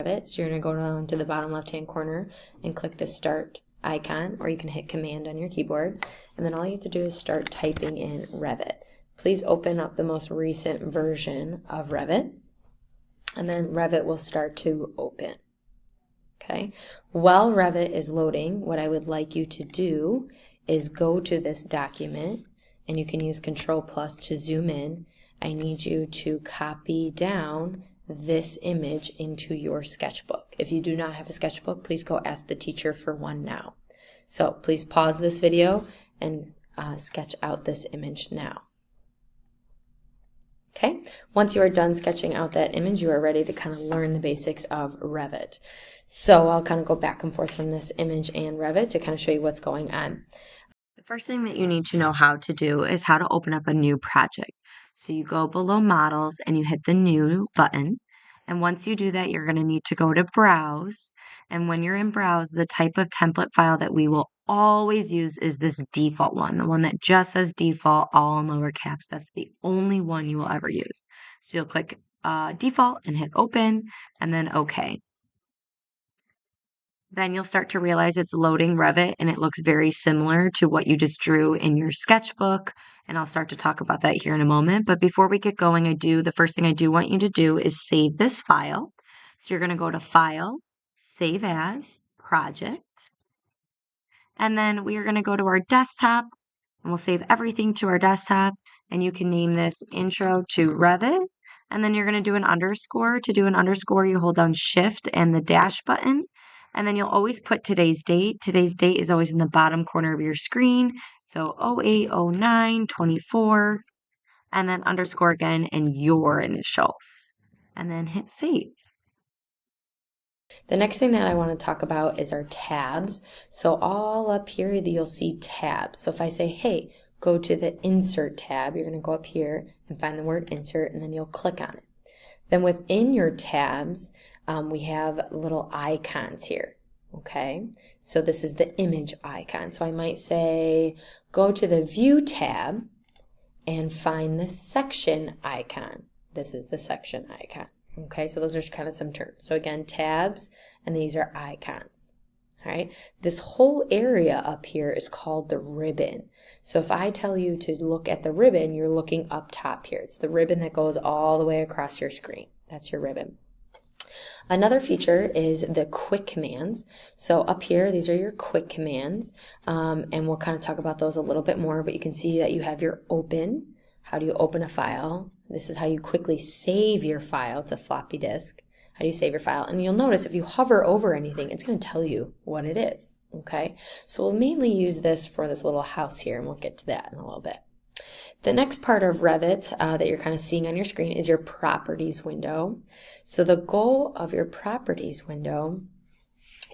Revit. So you're going to go down to the bottom left-hand corner and click the Start icon, or you can hit Command on your keyboard. And then all you have to do is start typing in Revit. Please open up the most recent version of Revit, and then Revit will start to open. Okay. While Revit is loading, what I would like you to do is go to this document, and you can use Control+ to zoom in. I need you to copy down this image into your sketchbook. If you do not have a sketchbook, please go ask the teacher for one now. So please pause this video and sketch out this image now. Okay, once you are done sketching out that image, you are ready to kind of learn the basics of Revit. So I'll kind of go back and forth from this image and Revit to kind of show you what's going on. The first thing that you need to know how to do is how to open up a new project. So you go below Models and you hit the New button. And once you do that, you're going to need to go to Browse. And when you're in Browse, the type of template file that we will always use is this default one, the one that just says default, all in lower caps. That's the only one you will ever use. So you'll click Default and hit Open, and then OK. Then you'll start to realize it's loading Revit, and it looks very similar to what you just drew in your sketchbook. And I'll start to talk about that here in a moment. But before we get going, the first thing I do want you to do is save this file. So you're going to go to File, Save As, Project. And then we are going to go to our desktop, and we'll save everything to our desktop. And you can name this Intro to Revit. And then you're going to do an underscore. To do an underscore, you hold down Shift and the dash button. And then you'll always put today's date. Today's date is always in the bottom corner of your screen. So 08/09/24. And then underscore again and your initials. And then hit Save. The next thing that I want to talk about is our tabs. So all up here, you'll see tabs. So if I say, hey, go to the Insert tab, you're going to go up here and find the word Insert, and then you'll click on it. Then within your tabs, we have little icons here. Okay, so this is the image icon. So I might say, go to the View tab and find the Section icon. This is the Section icon. Okay, so those are kind of some terms. So again, tabs, and these are icons. All right, this whole area up here is called the ribbon. So if I tell you to look at the ribbon, you're looking up top here. It's the ribbon that goes all the way across your screen. That's your ribbon. Another feature is the quick commands. So up here, these are your quick commands, and we'll kind of talk about those a little bit more, but you can see that you have your open. How do you open a file? This is how you quickly save your file to floppy disk. How do you save your file? And you'll notice if you hover over anything, it's going to tell you what it is. Okay, so we'll mainly use this for this little house here, and we'll get to that in a little bit. The next part of Revit that you're kind of seeing on your screen is your Properties window. So the goal of your Properties window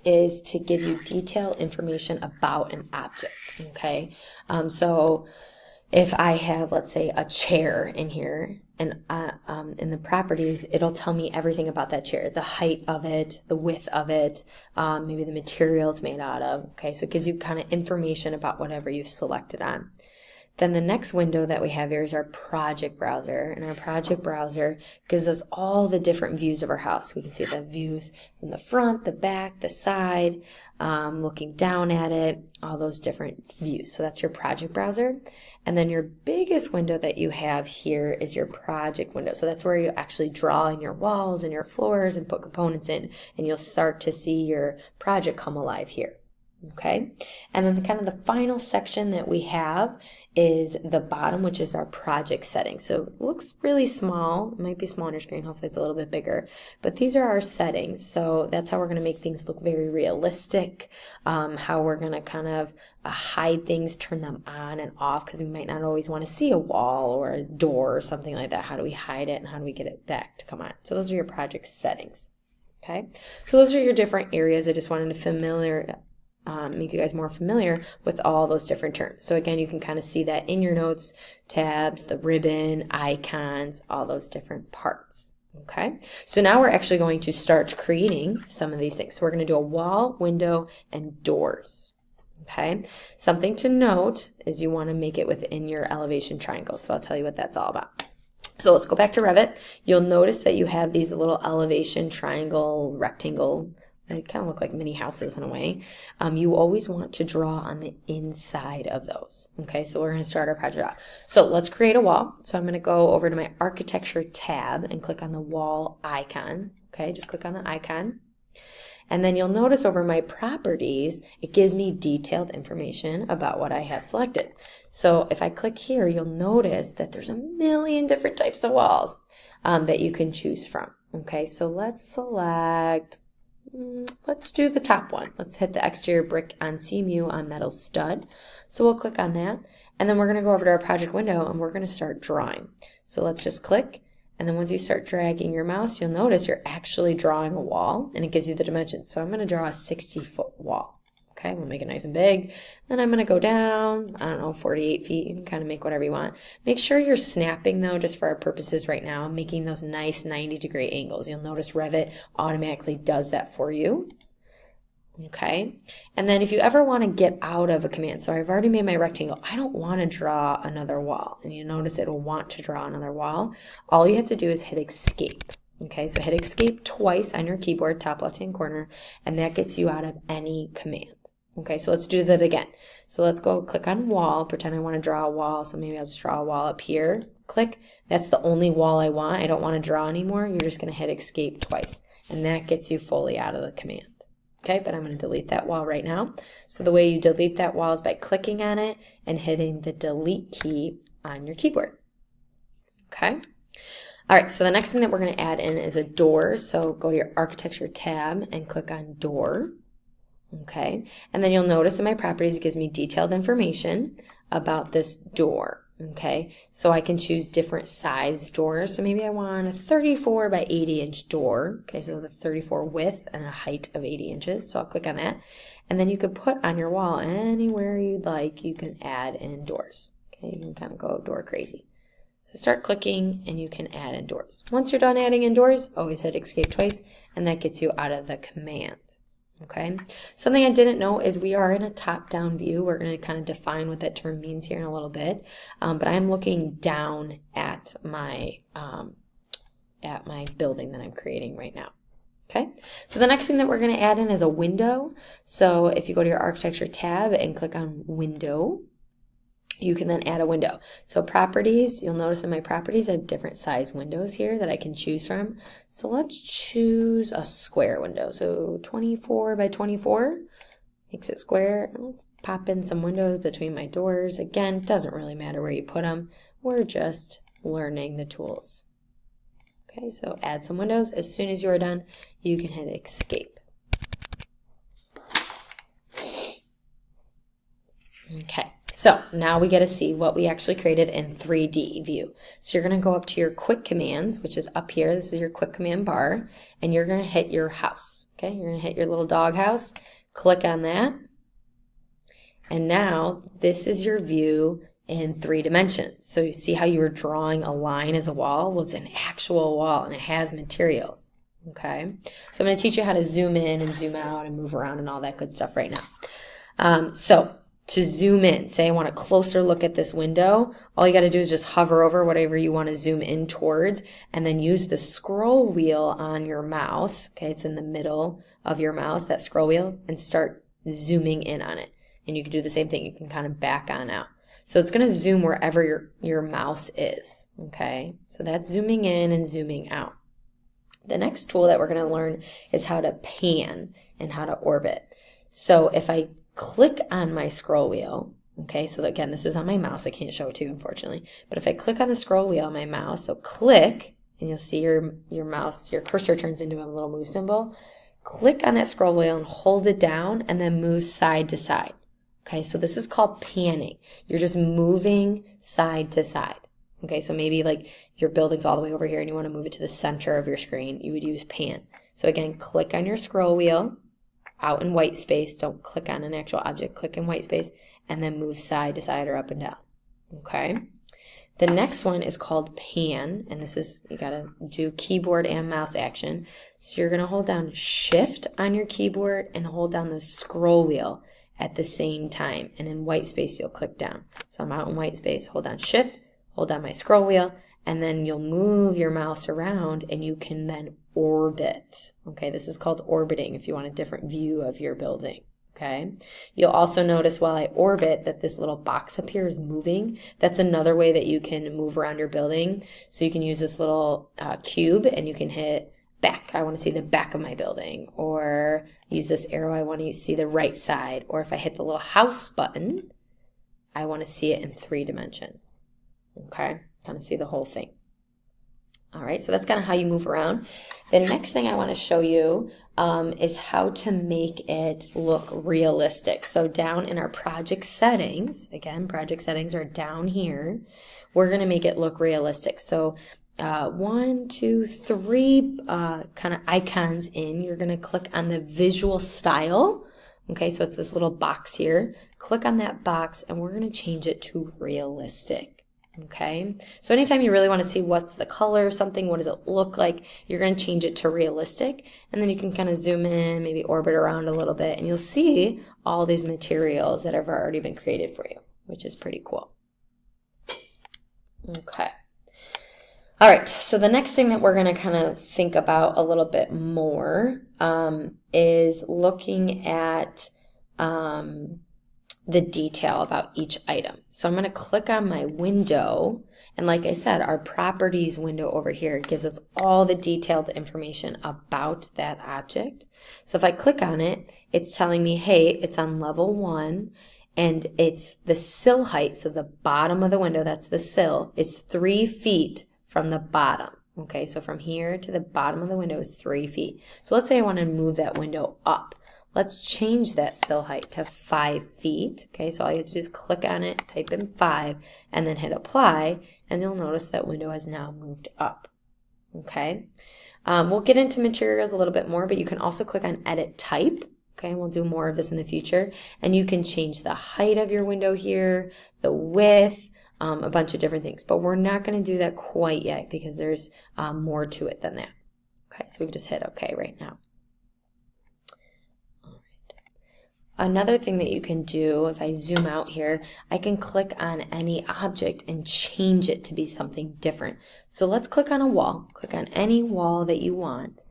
is to give you detailed information about an object. Okay, so if I have, let's say, a chair in here, and in the properties, it'll tell me everything about that chair, the height of it, the width of it, maybe the material it's made out of. Okay, so it gives you kind of information about whatever you've selected on. Then the next window that we have here is our project browser, and our project browser gives us all the different views of our house. We can see the views from the front, the back, the side, looking down at it, all those different views. So that's your project browser. And then your biggest window that you have here is your project window. So that's where you actually draw in your walls and your floors and put components in, and you'll start to see your project come alive here. Okay, and then kind of the final section that we have is the bottom, which is our project settings. So it looks really small. It might be small on your screen. Hopefully it's a little bit bigger. But these are our settings. So that's how we're going to make things look very realistic, how we're going to kind of hide things, turn them on and off, because we might not always want to see a wall or a door or something like that. How do we hide it and how do we get it back to come on? So those are your project settings. Okay, so those are your different areas. I just wanted to make you guys more familiar with all those different terms. So again, you can kind of see that in your notes, tabs, the ribbon, icons, all those different parts. Okay, so now we're actually going to start creating some of these things. So we're going to do a wall, window, and doors. Okay, something to note is you want to make it within your elevation triangle. So I'll tell you what that's all about. So let's go back to Revit. You'll notice that you have these little elevation, triangle, rectangle. They kind of look like mini houses in a way. You always want to draw on the inside of those. Okay, so we're going to start our project off. So let's create a wall. So I'm going to go over to my architecture tab and click on the wall icon. Okay, just click on the icon. And then you'll notice over my properties, it gives me detailed information about what I have selected. So if I click here, you'll notice that there's a million different types of walls that you can choose from. Okay, so let's select, let's do the top one. Let's hit the exterior brick on CMU on metal stud. So we'll click on that. And then we're going to go over to our project window and we're going to start drawing. So let's just click. And then once you start dragging your mouse, you'll notice you're actually drawing a wall and it gives you the dimensions. So I'm going to draw a 60-foot wall. Okay, I'm going to make it nice and big. Then I'm going to go down, I don't know, 48 feet. You can kind of make whatever you want. Make sure you're snapping though, just for our purposes right now, making those nice 90-degree angles. You'll notice Revit automatically does that for you. Okay, and then if you ever want to get out of a command, so I've already made my rectangle, I don't want to draw another wall, and you notice it'll want to draw another wall. All you have to do is hit escape. Okay, so hit escape twice on your keyboard, top left hand corner, and that gets you out of any command. Okay, so let's do that again. So let's go click on wall, pretend I want to draw a wall, so maybe I'll just draw a wall up here. Click, that's the only wall I want. I don't want to draw anymore. You're just going to hit escape twice, and that gets you fully out of the command. Okay, but I'm going to delete that wall right now. So the way you delete that wall is by clicking on it and hitting the delete key on your keyboard. Okay. All right, so the next thing that we're going to add in is a door. So go to your architecture tab and click on door. Okay, and then you'll notice in my properties it gives me detailed information about this door. Okay, so I can choose different size doors. So maybe I want a 34 by 80 inch door. Okay, so the 34 width and a height of 80 inches. So I'll click on that. And then you can put on your wall anywhere you'd like, you can add in doors. Okay, you can kind of go door crazy. So start clicking and you can add in doors. Once you're done adding in doors, always hit escape twice and that gets you out of the command. Okay, something I didn't know is we are in a top-down view. We're going to kind of define what that term means here in a little bit, but I'm looking down at my building that I'm creating right now. Okay, so the next thing that we're going to add in is a window. So if you go to your architecture tab and click on window, you can then add a window. So properties, you'll notice in my properties I have different size windows here that I can choose from. So let's choose a square window. So 24 by 24 makes it square. And let's pop in some windows between my doors. Again, it doesn't really matter where you put them. We're just learning the tools. Okay, so add some windows. As soon as you are done, you can hit escape. Okay. So now we get to see what we actually created in 3D view. So you're going to go up to your quick commands, which is up here. This is your quick command bar, and you're going to hit your house. Okay, you're going to hit your little dog house. Click on that. And now this is your view in 3 dimensions. So you see how you were drawing a line as a wall? Well, it's an actual wall and it has materials. Okay, so I'm going to teach you how to zoom in and zoom out and move around and all that good stuff right now. So to zoom in, say I want a closer look at this window, all you got to do is just hover over whatever you want to zoom in towards and then use the scroll wheel on your mouse. Okay, it's in the middle of your mouse, that scroll wheel, and start zooming in on it. And you can do the same thing. You can kind of back on out. So it's going to zoom wherever your mouse is. Okay, so that's zooming in and zooming out. The next tool that we're going to learn is how to pan and how to orbit. So if I click on my scroll wheel, okay, so again, this is on my mouse. I can't show it to you, unfortunately. But if I click on the scroll wheel on my mouse, so click, and you'll see your mouse, your cursor turns into a little move symbol. Click on that scroll wheel and hold it down and then move side to side. Okay, so this is called panning. You're just moving side to side. Okay, so maybe like your building's all the way over here and you want to move it to the center of your screen, you would use pan. So again, click on your scroll wheel, out in white space, don't click on an actual object, click in white space, and then move side to side or up and down. Okay, the next one is called pan, and this is, you gotta do keyboard and mouse action. So you're gonna hold down shift on your keyboard and hold down the scroll wheel at the same time, and in white space you'll click down. So I'm out in white space, hold down shift, hold down my scroll wheel, and then you'll move your mouse around and you can then orbit. Okay, this is called orbiting if you want a different view of your building. Okay, you'll also notice while I orbit that this little box up here is moving. That's another way that you can move around your building. So you can use this little cube and you can hit back. I want to see the back of my building, or use this arrow. I want to see the right side, or if I hit the little house button, I want to see it in 3 dimension. Okay, kind of see the whole thing. All right, so that's kind of how you move around. The next thing I want to show you is how to make it look realistic. So down in our project settings, again, project settings are down here. We're going to make it look realistic. So 1, 2, 3 kind of icons in. You're going to click on the visual style. Okay, so it's this little box here. Click on that box and we're going to change it to realistic. Okay, so anytime you really want to see what's the color of something, what does it look like, you're going to change it to realistic, and then you can kind of zoom in, maybe orbit around a little bit, and you'll see all these materials that have already been created for you, which is pretty cool. Okay. All right, so the next thing that we're going to kind of think about a little bit more is looking at the detail about each item. So I'm going to click on my window, and like I said, our properties window over here gives us all the detailed information about that object. So if I click on it, it's telling me, hey, it's on level 1, and it's the sill height, so the bottom of the window, that's the sill, is 3 feet from the bottom. Okay, so from here to the bottom of the window is 3 feet. So let's say I want to move that window up. Let's change that sill height to 5 feet. Okay, so all you have to do is click on it, type in 5, and then hit apply, and you'll notice that window has now moved up. Okay, we'll get into materials a little bit more, but you can also click on edit type. Okay, we'll do more of this in the future, and you can change the height of your window here, the width, a bunch of different things, but we're not going to do that quite yet because there's more to it than that. Okay, so we can just hit OK right now. Another thing that you can do, if I zoom out here, I can click on any object and change it to be something different. So let's click on a wall, click on any wall that you want,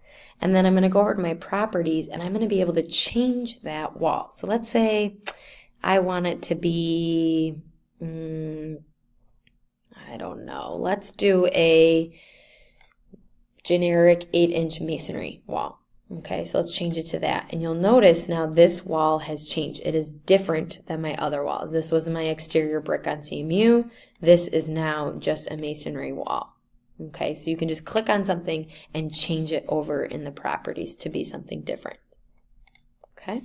and then I'm going to go over to my properties and I'm going to be able to change that wall. So let's say I want it to be, I don't know, let's do a generic 8-inch masonry wall. Okay, so let's change it to that. And you'll notice now this wall has changed. It is different than my other wall. This was my exterior brick on CMU. This is now just a masonry wall. Okay, so you can just click on something and change it over in the properties to be something different. Okay.